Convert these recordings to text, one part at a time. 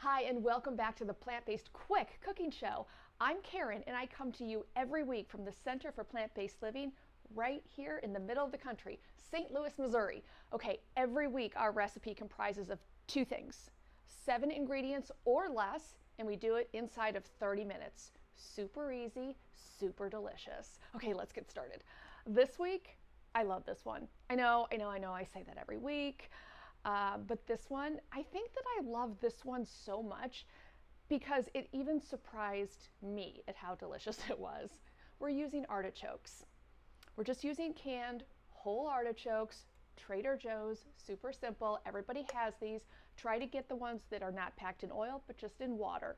Hi, and welcome back to the Plant-Based Quick Cooking Show. I'm Karen, and I come to you every week from the Center for Plant-Based Living right here in the middle of the country, St. Louis, Missouri. Okay, every week our recipe comprises of two things, 7 ingredients or less, and we do it inside of 30 minutes. Super easy, super delicious. Okay, let's get started. This week, I love this one. I know, I say that every week. But this one, I think that I love this one so much because it even surprised me at how delicious it was. We're using artichokes. We're just using canned whole artichokes, Trader Joe's, super simple. Everybody has these. Try to get the ones that are not packed in oil, but just in water.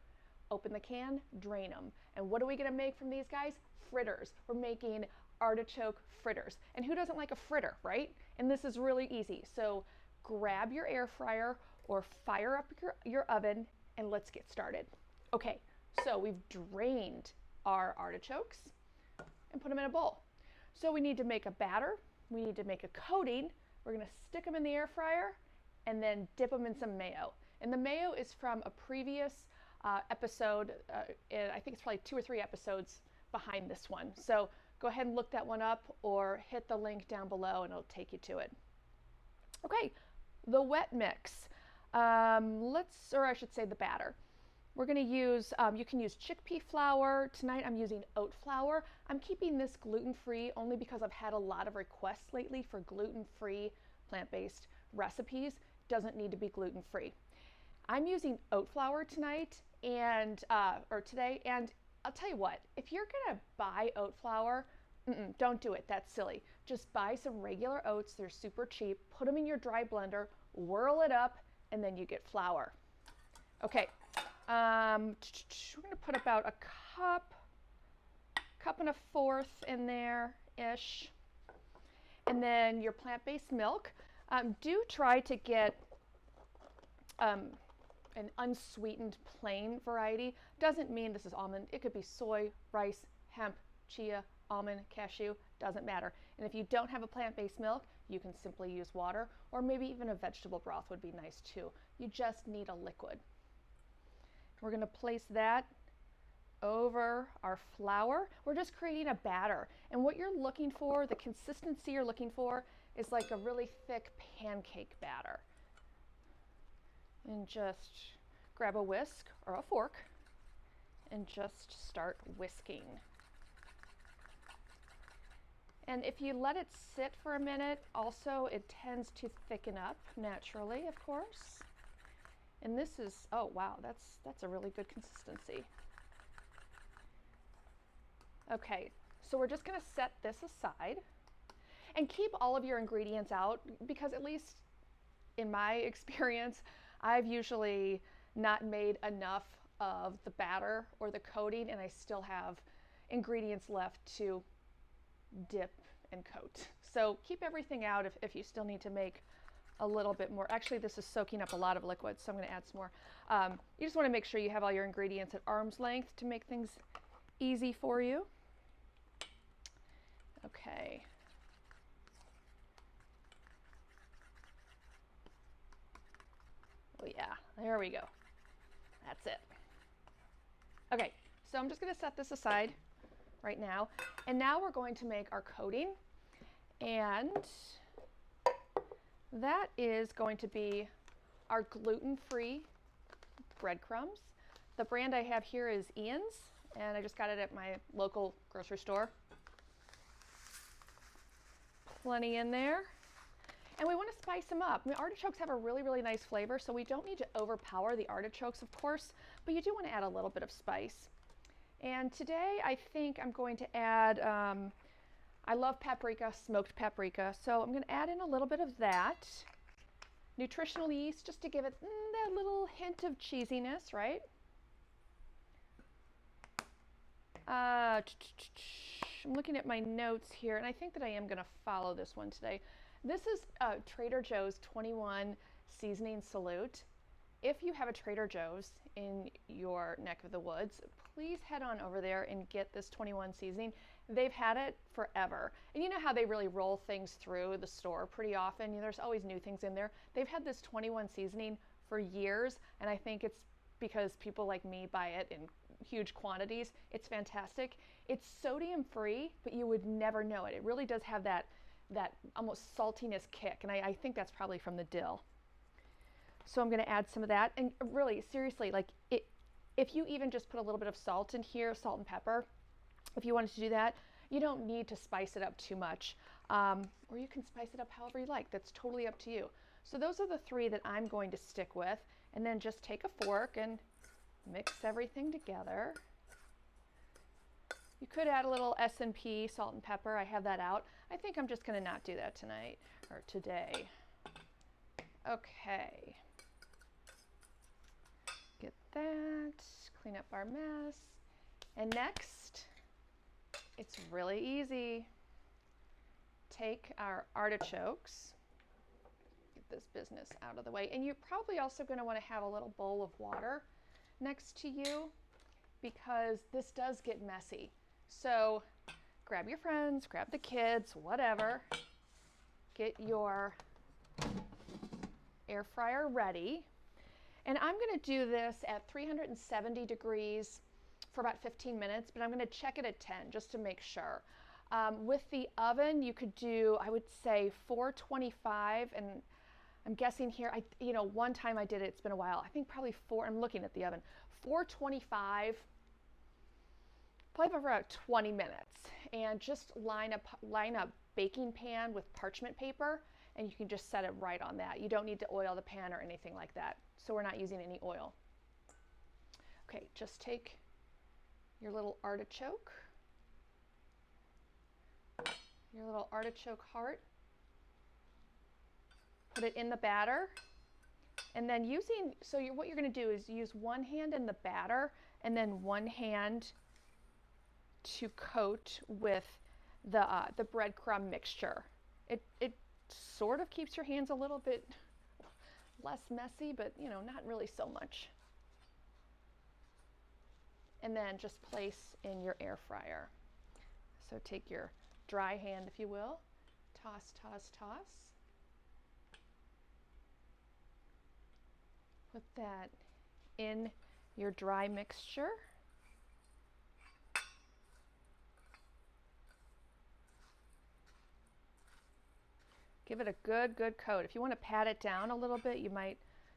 Open the can, drain them. And what are we gonna make from these guys? Fritters. We're making artichoke fritters. And who doesn't like a fritter, right? And this is really easy. So grab your air fryer or fire up your oven and let's get started. Okay, so we've drained our artichokes and put them in a bowl. So we need to make a batter, we need to make a coating, we're gonna stick them in the air fryer and then dip them in some mayo. And the mayo is from a previous episode, and I think it's probably 2 or 3 episodes behind this one. So go ahead and look that one up or hit the link down below and it'll take you to it. Okay, the wet mix. Or I should say the batter. We're going to use, you can use chickpea flour. Tonight I'm using oat flour. I'm keeping this gluten-free only because I've had a lot of requests lately for gluten-free plant-based recipes. Doesn't need to be gluten-free. I'm using oat flour tonight or today, and I'll tell you what, if you're going to buy oat flour, don't do it. That's silly. Just buy some regular oats. They're super cheap. Put them in your dry blender, whirl it up, and then you get flour. Okay. We're going to put about a cup and a fourth in there-ish. And then your plant-based milk. Do try to get an unsweetened plain variety. Doesn't mean this is almond. It could be soy, rice, hemp, chia, almond, cashew, doesn't matter. And if you don't have a plant-based milk, you can simply use water, or maybe even a vegetable broth would be nice too. You just need a liquid. We're going to place that over our flour. We're just creating a batter. And what you're looking for, the consistency you're looking for, is like a really thick pancake batter. And just grab a whisk or a fork and just start whisking. And if you let it sit for a minute, also it tends to thicken up naturally, of course. And this is, oh wow, that's a really good consistency. Okay, so we're just gonna set this aside and keep all of your ingredients out because at least in my experience, I've usually not made enough of the batter or the coating and I still have ingredients left to dip and coat. So keep everything out if you still need to make a little bit more. Actually, this is soaking up a lot of liquid, so I'm going to add some more. You just want to make sure you have all your ingredients at arm's length to make things easy for you. Okay. Oh yeah, there we go. That's it. Okay, so I'm just going to set this aside right now. And now we're going to make our coating. And that is going to be our gluten-free breadcrumbs. The brand I have here is Ian's, and I just got it at my local grocery store. Plenty in there. And we want to spice them up. I mean, artichokes have a really, really nice flavor, so we don't need to overpower the artichokes, of course, but you do want to add a little bit of spice. And today I think I'm going to add, I love paprika, smoked paprika, so I'm going to add in a little bit of that. Nutritional yeast, just to give it that little hint of cheesiness, right? I'm looking at my notes here, and I think that I am going to follow this one today. This is Trader Joe's 21 Seasoning Salute. If you have a Trader Joe's in your neck of the woods, please head on over there and get this 21 seasoning. They've had it forever. And you know how they really roll things through the store pretty often? You know, there's always new things in there. They've had this 21 seasoning for years, and I think it's because people like me buy it in huge quantities. It's fantastic. It's sodium free, but you would never know it. It really does have that almost saltiness kick, and I think that's probably from the dill. So I'm going to add some of that, and really, seriously, like if you even just put a little bit of salt in here, salt and pepper, if you wanted to do that, you don't need to spice it up too much, or you can spice it up however you like. That's totally up to you. So those are the three that I'm going to stick with, and then just take a fork and mix everything together. You could add a little S&P, salt and pepper. I have that out. I think I'm just going to not do that tonight or today. Okay. Get that. Clean up our mess. And next, it's really easy. Take our artichokes. Get this business out of the way. And you're probably also going to want to have a little bowl of water next to you because this does get messy. So grab your friends, grab the kids, whatever. Get your air fryer ready. And I'm going to do this at 370 degrees for about 15 minutes, but I'm going to check it at 10 just to make sure. With the oven, you could do, I would say 425, and I'm guessing here, one time I did it, it's been a while, I think probably I'm looking at the oven, 425, probably for about 20 minutes. And just line a baking pan with parchment paper, and you can just set it right on that. You don't need to oil the pan or anything like that. So we're not using any oil. Okay, just take your little artichoke, your little artichoke heart, put it in the batter, and then what you're going to do is use one hand in the batter and then one hand to coat with the breadcrumb mixture. It sort of keeps your hands a little bit less messy, but not really so much. And then just place in your air fryer. So take your dry hand, if you will, toss, toss, toss. Put that in your dry mixture. Give it a good coat. If you want to pat it down a little bit,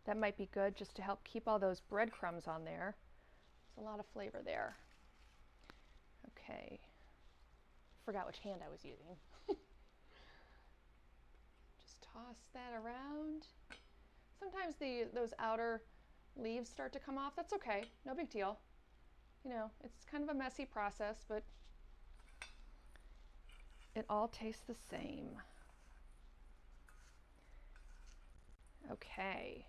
that might be good just to help keep all those breadcrumbs on there. There's a lot of flavor there. Okay. Forgot which hand I was using. Just toss that around. Sometimes those outer leaves start to come off. That's okay. No big deal. It's kind of a messy process, but it all tastes the same. Okay.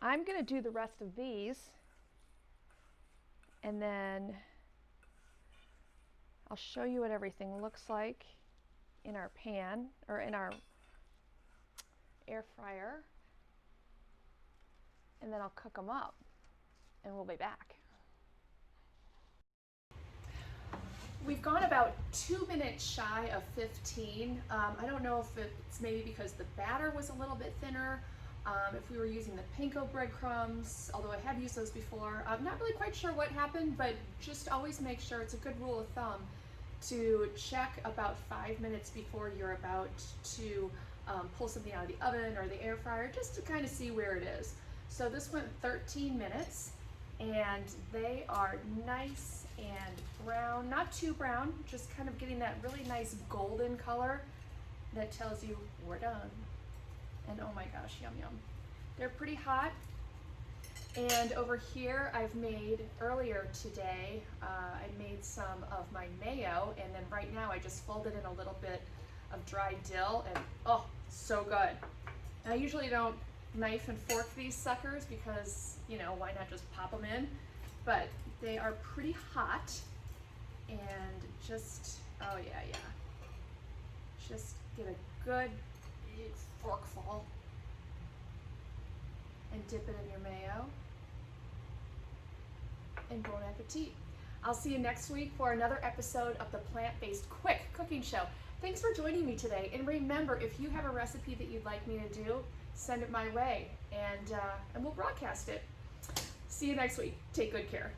I'm going to do the rest of these, and then I'll show you what everything looks like in our pan or in our air fryer, and then I'll cook them up, and we'll be back. We've gone about 2 minutes shy of 15. I don't know if it's maybe because the batter was a little bit thinner, if we were using the panko breadcrumbs, although I have used those before. I'm not really quite sure what happened, but just always make sure, it's a good rule of thumb, to check about 5 minutes before you're about to pull something out of the oven or the air fryer, just to kind of see where it is. So this went 13 minutes, and they are nice and brown, not too brown, just kind of getting that really nice golden color that tells you we're done. And oh my gosh, yum yum. They're pretty hot. And over here I've made, earlier today, I made some of my mayo, and then right now I just folded in a little bit of dried dill, and oh, so good. And I usually don't knife and fork these suckers because, why not just pop them in? But they are pretty hot, and just, oh yeah. Just get a good big forkful and dip it in your mayo. And bon appetit. I'll see you next week for another episode of the Plant-Based Quick Cooking Show. Thanks for joining me today. And remember, if you have a recipe that you'd like me to do, send it my way and we'll broadcast it. See you next week. Take good care.